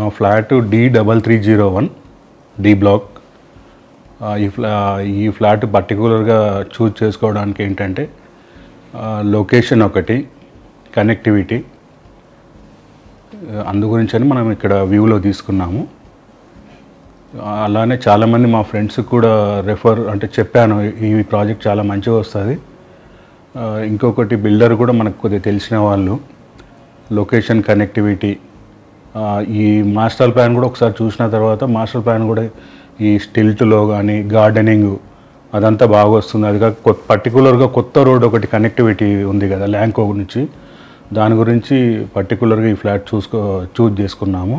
మా flat D3301 D block. ఈ flat పర్టికులర్గా చూజ్ చేసుకోవడానికి ఏంటంటే లొకేషన్ ఒకటి, కనెక్టివిటీ, అందు గురించని మనం ఇక్కడ వ్యూలో తీసుకున్నాము. అలానే చాలామంది మా ఫ్రెండ్స్ కూడా చెప్పాను ఈ ప్రాజెక్ట్ చాలా మంచిగా వస్తుంది. ఇంకొకటి బిల్డర్ కూడా మనకు కొద్దిగా తెలిసిన వాళ్ళు. లొకేషన్, కనెక్టివిటీ, ఈ మాస్టర్ ప్లాన్ కూడా ఒకసారి చూసిన తర్వాత మాస్టర్ ప్లాన్ కూడా ఈ స్టిల్ట్లో కానీ గార్డెనింగ్ అదంతా బాగా వస్తుంది. అది కాక పర్టికులర్గా కొత్త రోడ్ ఒకటి కనెక్టివిటీ ఉంది కదా ల్యాంకో నుంచి, దాని గురించి పర్టికులర్గా ఈ ఫ్లాట్ చూజ్ చేసుకున్నాము.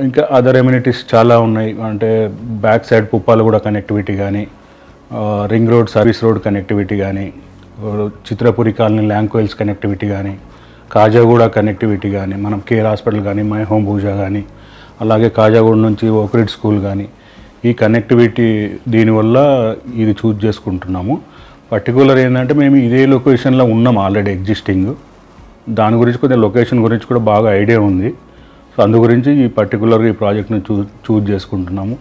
ఇంకా అదర్ ఎమ్యూనిటీస్ చాలా ఉన్నాయి. అంటే బ్యాక్ సైడ్ పుప్పాలు కూడా కనెక్టివిటీ కానీ, ring road, service road connectivity కానీ, చిత్రపురి కాలనీ ల్యాంకోయిల్స్ కనెక్టివిటీ కానీ, కాజాగూడ కనెక్టివిటీ కానీ, మనం కేర్ హాస్పిటల్ కానీ, మై హోమ్ పూజ కానీ, అలాగే కాజాగూడ నుంచి ఓక్రిడ్ స్కూల్ కానీ, ఈ కనెక్టివిటీ దీనివల్ల ఇది చూజ్ చేసుకుంటున్నాము. పర్టికులర్ ఏంటంటే మేము ఇదే లొకేషన్లో ఉన్నాం ఆల్రెడీ ఎగ్జిస్టింగ్. దాని గురించి కొద్దిగా లొకేషన్ గురించి కూడా బాగా ఐడియా ఉంది. సో అందు గురించి ఈ పర్టికులర్గా ఈ ప్రాజెక్ట్ని చూజ్ చేసుకుంటున్నాము.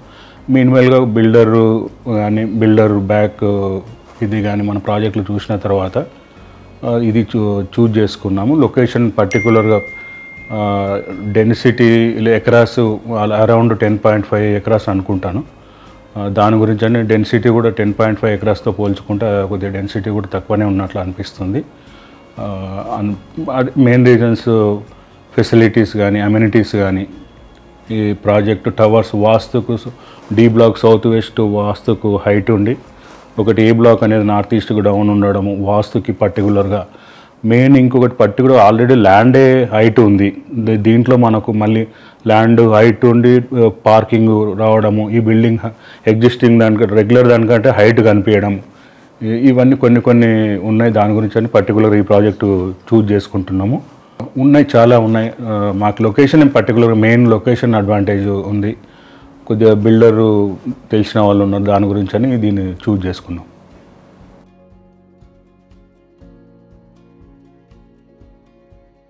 మీన్వైల్గా బిల్డర్ బ్యాక్ ఇది కానీ మన ప్రాజెక్టులు చూసిన తర్వాత ఇది చూజ్ చేసుకున్నాము. లొకేషన్ పర్టికులర్గా డెన్సిటీ ఎకరాస్ అరౌండ్ 10.5 ఎకరాస్ అనుకుంటాను. దాని గురించి అంటే డెన్సిటీ కూడా 10.5 ఎకరాస్తో పోల్చుకుంటే కొద్దిగా డెన్సిటీ కూడా తక్కువనే ఉన్నట్లు అనిపిస్తుంది. మెయిన్ రీజన్స్ ఫెసిలిటీస్ కానీ, అమ్యూనిటీస్ కానీ, ఈ ప్రాజెక్టు టవర్స్ వాస్తుకు డి బ్లాక్ సౌత్ వెస్ట్ వాస్తుకు హైట్ ఉండి, ఒకటి ఏ బ్లాక్ అనేది నార్త్ ఈస్ట్కి డౌన్ ఉండడము వాస్తుకి పర్టికులర్గా మెయిన్. ఇంకొకటి పర్టికులర్ ఆల్రెడీ ల్యాండే హైట్ ఉంది. దీంట్లో మనకు మళ్ళీ ల్యాండ్ హైట్ ఉండి పార్కింగ్ రావడము, ఈ బిల్డింగ్ ఎగ్జిస్టింగ్ దానికంటే రెగ్యులర్ దానికంటే హైట్ కనిపించడం, ఇవన్నీ కొన్ని ఉన్నాయి. దాని గురించి అని పర్టికులర్ ఈ ప్రాజెక్టు చూజ్ చేసుకుంటున్నాము. ఉన్నాయి, చాలా ఉన్నాయి. మాకు location particular main location advantage ఉంది. కొద్దిగా బిల్డరు తెలిసిన వాళ్ళు ఉన్నారు, దాని గురించి అని దీన్ని చూజ్ చేసుకున్నాం.